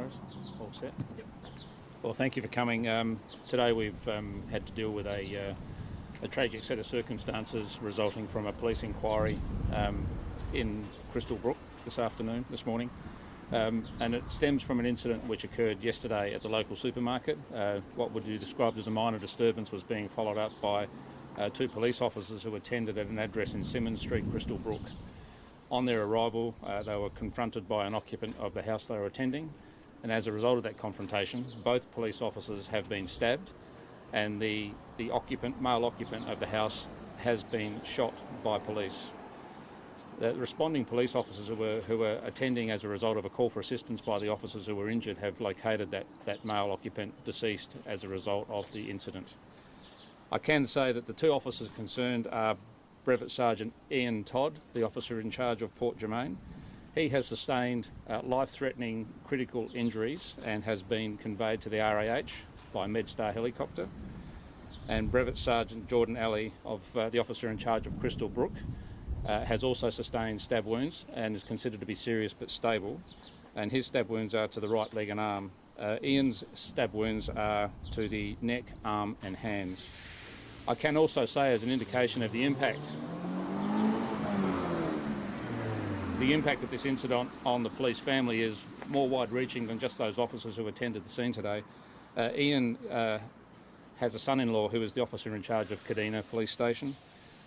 worries. All set. Yep. Well, thank you for coming. Today we've had to deal with a tragic set of circumstances resulting from a police inquiry in Crystal Brook this morning. And it stems from an incident which occurred yesterday at the local supermarket. What would be described as a minor disturbance was being followed up by two police officers who attended at an address in Symonds Street, Crystal Brook. On their arrival, they were confronted by an occupant of the house they were attending, and as a result of that confrontation, both police officers have been stabbed, and the male occupant of the house has been shot by police. The responding police officers who were attending as a result of a call for assistance by the officers who were injured have located that male occupant deceased as a result of the incident. I can say that the two officers concerned are Brevet Sergeant Ian Todd, the officer in charge of Port Germein. He has sustained life-threatening critical injuries and has been conveyed to the RAH by MedStar helicopter. And Brevet Sergeant Jordan Alley, of the officer in charge of Crystal Brook, has also sustained stab wounds and is considered to be serious but stable. And his stab wounds are to the right leg and arm. Ian's stab wounds are to the neck, arm and hands. I can also say, as an indication of the impact of this incident on the police family is more wide-reaching than just those officers who attended the scene today. Ian has a son-in-law who is the officer in charge of Kadina Police Station,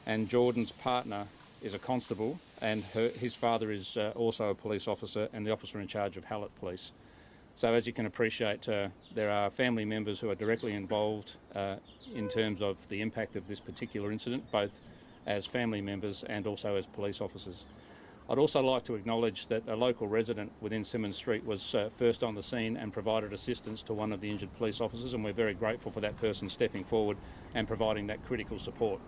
and Jordan's partner is a constable, and his father is also a police officer and the officer in charge of Hallett Police. So as you can appreciate, there are family members who are directly involved in terms of the impact of this particular incident, both as family members and also as police officers. I'd also like to acknowledge that a local resident within Symonds Street was first on the scene and provided assistance to one of the injured police officers, and we're very grateful for that person stepping forward and providing that critical support.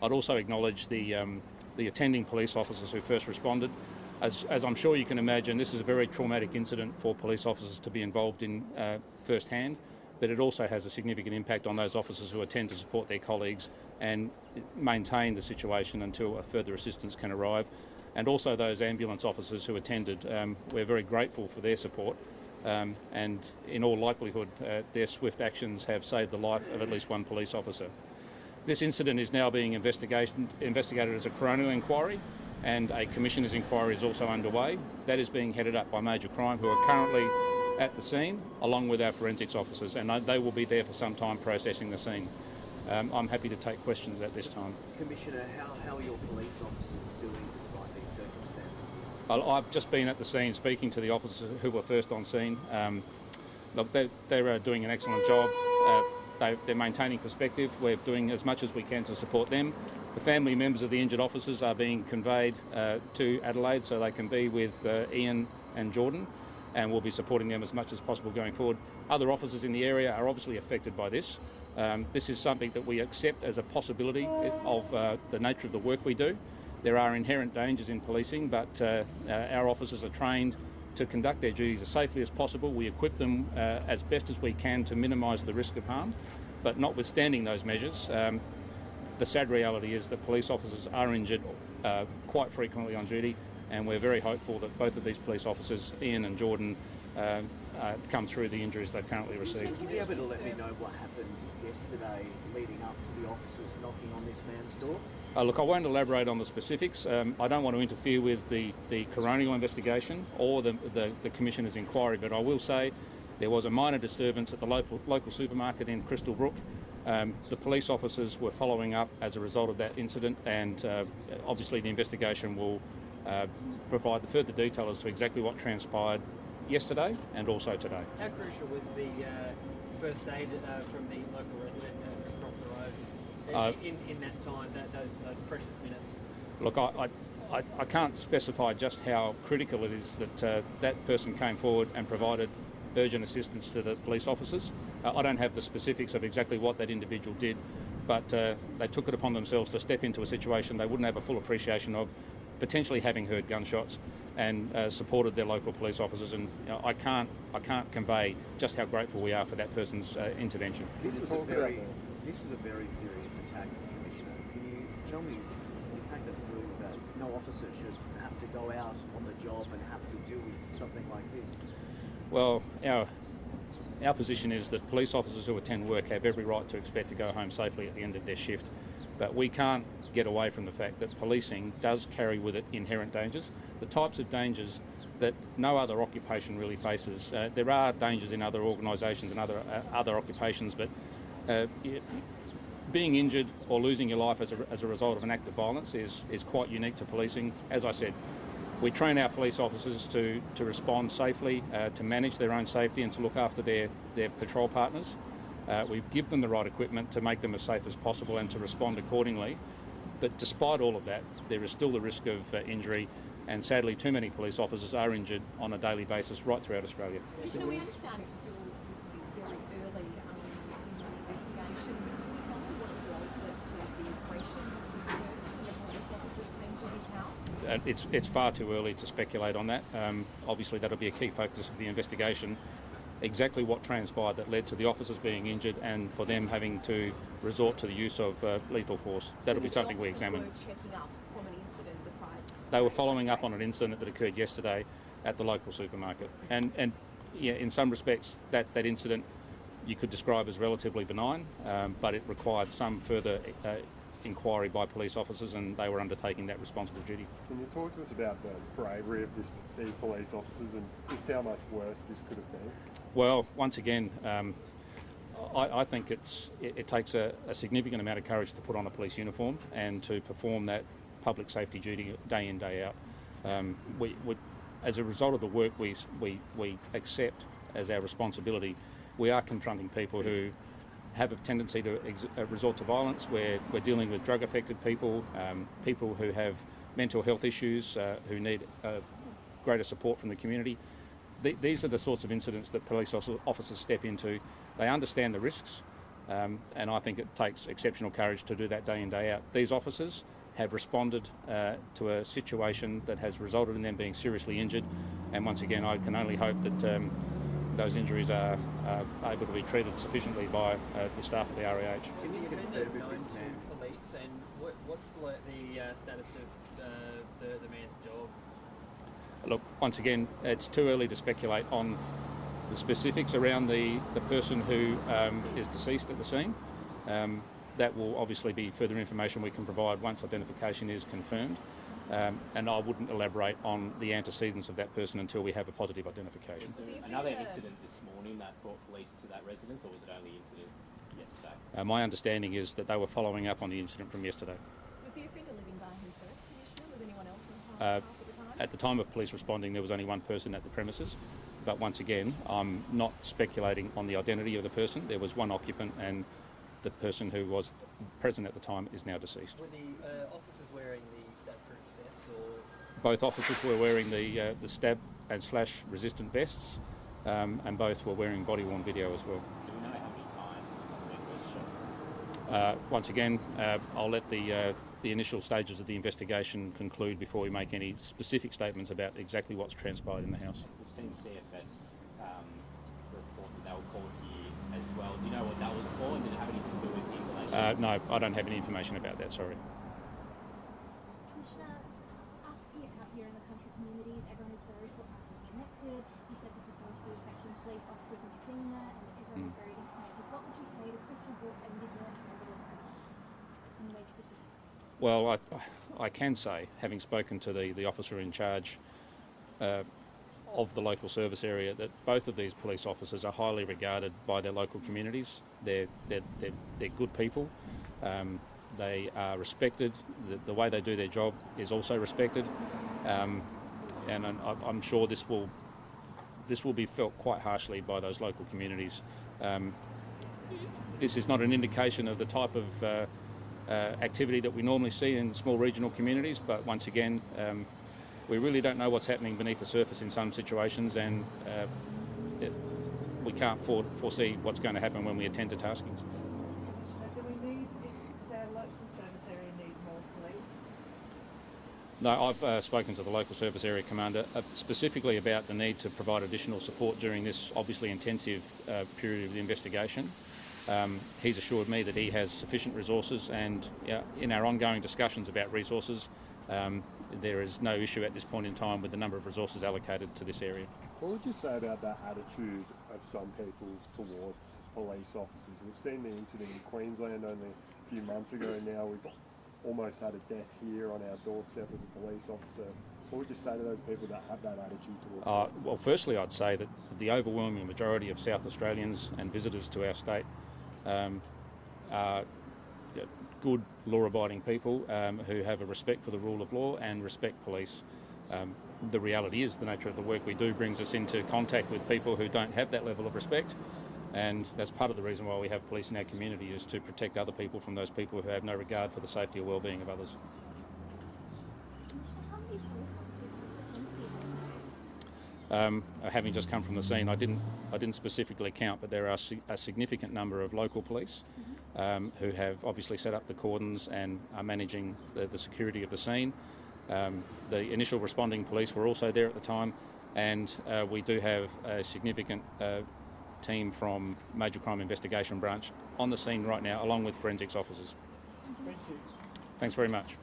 I'd also acknowledge the attending police officers who first responded. As I'm sure you can imagine, this is a very traumatic incident for police officers to be involved in firsthand, but it also has a significant impact on those officers who attend to support their colleagues and maintain the situation until further assistance can arrive. And also those ambulance officers who attended, we're very grateful for their support, and in all likelihood their swift actions have saved the life of at least one police officer. This incident is now being investigated as a coronial inquiry, and a commissioner's inquiry is also underway. That is being headed up by Major Crime, who are currently at the scene, along with our forensics officers, and they will be there for some time processing the scene. I'm happy to take questions at this time. Commissioner, how are your police officers doing despite these circumstances? I've just been at the scene speaking to the officers who were first on scene. Look, they're doing an excellent job. They're maintaining perspective. We're doing as much as we can to support them. The family members of the injured officers are being conveyed to Adelaide so they can be with Ian and Jordan, and we'll be supporting them as much as possible going forward. Other officers in the area are obviously affected by this. This is something that we accept as a possibility of the nature of the work we do. There are inherent dangers in policing, but our officers are trained to conduct their duties as safely as possible. We equip them as best as we can to minimise the risk of harm, but notwithstanding those measures, the sad reality is that police officers are injured quite frequently on duty, and we're very hopeful that both of these police officers, Ian and Jordan, come through the injuries they've currently received. Would you be able to let me know what happened yesterday leading up to the officers knocking on this man's door? Look, I won't elaborate on the specifics. I don't want to interfere with the coronial investigation or the Commissioner's inquiry, but I will say there was a minor disturbance at the local supermarket in Crystal Brook. The police officers were following up as a result of that incident, and obviously the investigation will provide the further detail as to exactly what transpired yesterday and also today. How crucial was the first aid from the local resident across the road in that time, those precious minutes? Look, I can't specify just how critical it is that that person came forward and provided urgent assistance to the police officers. I don't have the specifics of exactly what that individual did, but they took it upon themselves to step into a situation they wouldn't have a full appreciation of, potentially having heard gunshots, and supported their local police officers. And I can't convey just how grateful we are for that person's intervention. This was a very serious attack, Commissioner. Can you tell me, can you take us through that no officer should have to go out on the job and have to deal with something like this? Well, our position is that police officers who attend work have every right to expect to go home safely at the end of their shift, but we can't get away from the fact that policing does carry with it inherent dangers, the types of dangers that no other occupation really faces. There are dangers in other organisations and other occupations, but being injured or losing your life as a result of an act of violence is quite unique to policing. As I said, we train our police officers to respond safely, to manage their own safety and to look after their patrol partners. We give them the right equipment to make them as safe as possible and to respond accordingly. But despite all of that, there is still the risk of injury, and sadly too many police officers are injured on a daily basis right throughout Australia. Commissioner, we understand it's still obviously very early in the investigation. Do we know what it was that caused the impression of this person, the police officers came to his house? It's far too early to speculate on that. Obviously that'll be a key focus of the investigation. Exactly what transpired that led to the officers being injured and for them having to resort to the use of lethal force. That'll be something we examine. They were following up on an incident that occurred yesterday at the local supermarket. And yeah, in some respects that incident you could describe as relatively benign, but it required some further inquiry by police officers, and they were undertaking that responsible duty. Can you talk to us about the bravery of these police officers and just how much worse this could have been? Well, once again, I think it takes a significant amount of courage to put on a police uniform and to perform that public safety duty day in, day out. As a result of the work we accept as our responsibility, we are confronting people who have a tendency to resort to violence. We're dealing with drug-affected people, people who have mental health issues, who need greater support from the community. These are the sorts of incidents that police officers step into. They understand the risks, and I think it takes exceptional courage to do that day in, day out. These officers have responded to a situation that has resulted in them being seriously injured, and once again I can only hope that those injuries are able to be treated sufficiently by the staff of the RAH. Is the defendant known to police, and what's the status of the man's job? Look, once again, it's too early to speculate on the specifics around the person who is deceased at the scene. That will obviously be further information we can provide once identification is confirmed. And I wouldn't elaborate on the antecedents of that person until we have a positive identification. Was there another incident this morning that brought police to that residence, or was it only incident yesterday? My understanding is that they were following up on the incident from yesterday. Was the offender living by himself, Commissioner? Was anyone else in the house at the time? At the time of police responding, there was only one person at the premises. But once again, I'm not speculating on the identity of the person. There was one occupant, and the person who was present at the time is now deceased. Were the officers wearing the stab-proof vests, or...? Both officers were wearing the stab and slash resistant vests, and both were wearing body-worn video as well. Do we know how many times the suspect was shot? Once again, I'll let the initial stages of the investigation conclude before we make any specific statements about exactly what's transpired in the house. We've seen the CFS report that they were called here as well. Do you know what that was for, and did it have anything to do with the relation? No, I don't have any information about that, sorry. Commissioner, us out here in the country communities, everyone is very connected. You said this is going to be affecting police officers in Katrina, and everyone is very interconnected. What would you say to Crystal Brook and Mid-North residents in the wake of this event? Well, I can say, having spoken to the officer in charge of the local service area, that both of these police officers are highly regarded by their local communities. They're good people. They are respected. The way they do their job is also respected, and I'm sure this will be felt quite harshly by those local communities. This is not an indication of the type of activity that we normally see in small regional communities, but once again, we really don't know what's happening beneath the surface in some situations, and we can't foresee what's going to happen when we attend to taskings. Do we need, does our local service area need more police? No, I've spoken to the local service area commander specifically about the need to provide additional support during this obviously intensive period of the investigation. He's assured me that he has sufficient resources, and in our ongoing discussions about resources, there is no issue at this point in time with the number of resources allocated to this area. What would you say about that attitude of some people towards police officers? We've seen the incident in Queensland only a few months ago. Now we've almost had a death here on our doorstep with a police officer. What would you say to those people that have that attitude towards them? Well, firstly, I'd say that the overwhelming majority of South Australians and visitors to our state are good, law-abiding people who have a respect for the rule of law and respect police. The reality is the nature of the work we do brings us into contact with people who don't have that level of respect, and that's part of the reason why we have police in our community, is to protect other people from those people who have no regard for the safety or well-being of others. How many police officers have attended here? Having just come from the scene, I didn't specifically count, but there are a significant number of local police who have obviously set up the cordons and are managing the security of the scene. The initial responding police were also there at the time, and we do have a significant team from Major Crime Investigation Branch on the scene right now, along with forensics officers. Thank you. Thanks very much.